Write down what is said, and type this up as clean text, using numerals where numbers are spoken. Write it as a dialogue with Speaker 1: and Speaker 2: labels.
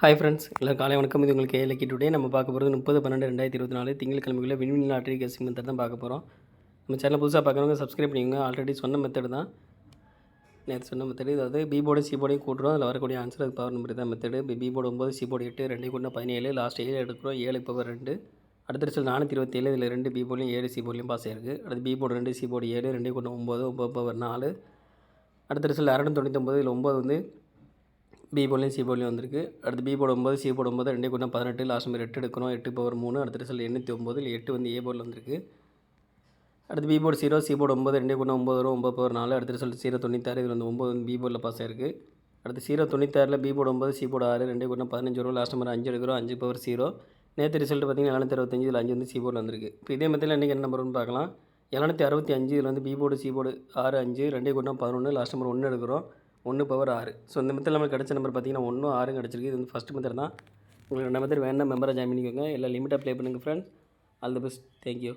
Speaker 1: Hi friends, எல்லாம் காலை வணக்கம். இது உங்களுக்கு ஏழு டுடே நம்ம பார்க்க போகிறது 30/12/2024 திங்கட்கிழமைக்குள்ள விண்வெளி லாட்டரி கெஸ்ஸிங் மெத்தட் தான் பார்க்க போகிறோம். நம்ம சேனல் புதுசாக பார்க்குறவங்க சப்ஸ்கிரைப் பண்ணிக்கோங்க. ஆல்ரெடி சொன்ன மெத்தடு தான், நேற்று சொன்ன மெத்தடு. அதாவது பி போர்டு சி போர்டையும் கூட்டுறோம். அதில் வரக்கூடிய ஆன்சர் அது பவர் நம்பர் தான் method. B board 9, C board 8, 2 கூட்டினா 17, லாஸ்ட் 7 எடுக்கிறோம். 7 பவர் 2. அடுத்த ரிசல்ட் 427. இதில் 2 பி போர்ட்லையும் 7 சி போர்ட்லையும் பாஸ் ஆயிருக்கு. அடுத்து பி போர்டு 2, சி போர்டு 7, 2 கூட்டினா 9, 9 பவர் 4. அடுத்த ரிசல்ட் 699. இதில் 9 வந்து பி போர்ட்லையும் சி போர்ட்லையும் வந்திருக்கு. அடுத்து பி போர்டு 9, சி போர்டு 9, 2 கூட்டினா 18, லாஸ்ட் நம்பர் 8 எடுக்கிறோம். 8 பவர் 3. அடுத்த ரிசல்ட் 809. இல்லை 8 வந்து ஏ போர்டில் வந்திருக்கு. அடுத்து பி போர்டு 0, சி போர்டு 9, 2 கூட்டினா 9 வரும். 9 பவர் 4. அடுத்த ரிசல்ட் 096. இதில் வந்து 9 வந்து பி போர்டில் பாஸ் ஆயிருக்கு. அடுத்து 096 பி போர்டு 9, சி போர்டு 6, 2 கூட்டினா 15 வரும். லாஸ்ட் நம்பர் 5 எடுக்கிறோம். 5 பவர் 0. நேற்று ரிசல்ட் பார்த்திங்கன்னா 765. இதில் 5 வந்து சி போர்டில் வந்திருக்கு. இப்போ இதே மெத்தடில் இன்றைக்கி என்ன நம்பர்னு பார்க்கலாம். 765. இதில் வந்து பி போர்டு சி போர்டு 6, 5, 2 கூட்டினா 11, லாஸ்ட் நம்பர் 1 எடுக்கிறோம். 1 பவர் 6. ஸோ இந்த மெத்தட் நமக்கு கிடச்ச நம்பர் பார்த்திங்கன்னா 1, 6 கிடச்சிருக்கு. இது வந்து ஃபஸ்ட் மெத்தட் தான். உங்களுக்கு 2 மெத்தட் வேணும்னா மெம்பராக ஜாயின் பண்ணிக்கோங்க. எல்லாம் லிமிட்டாக ப்ளே பண்ணுங்கள் friends. All the best. Thank you.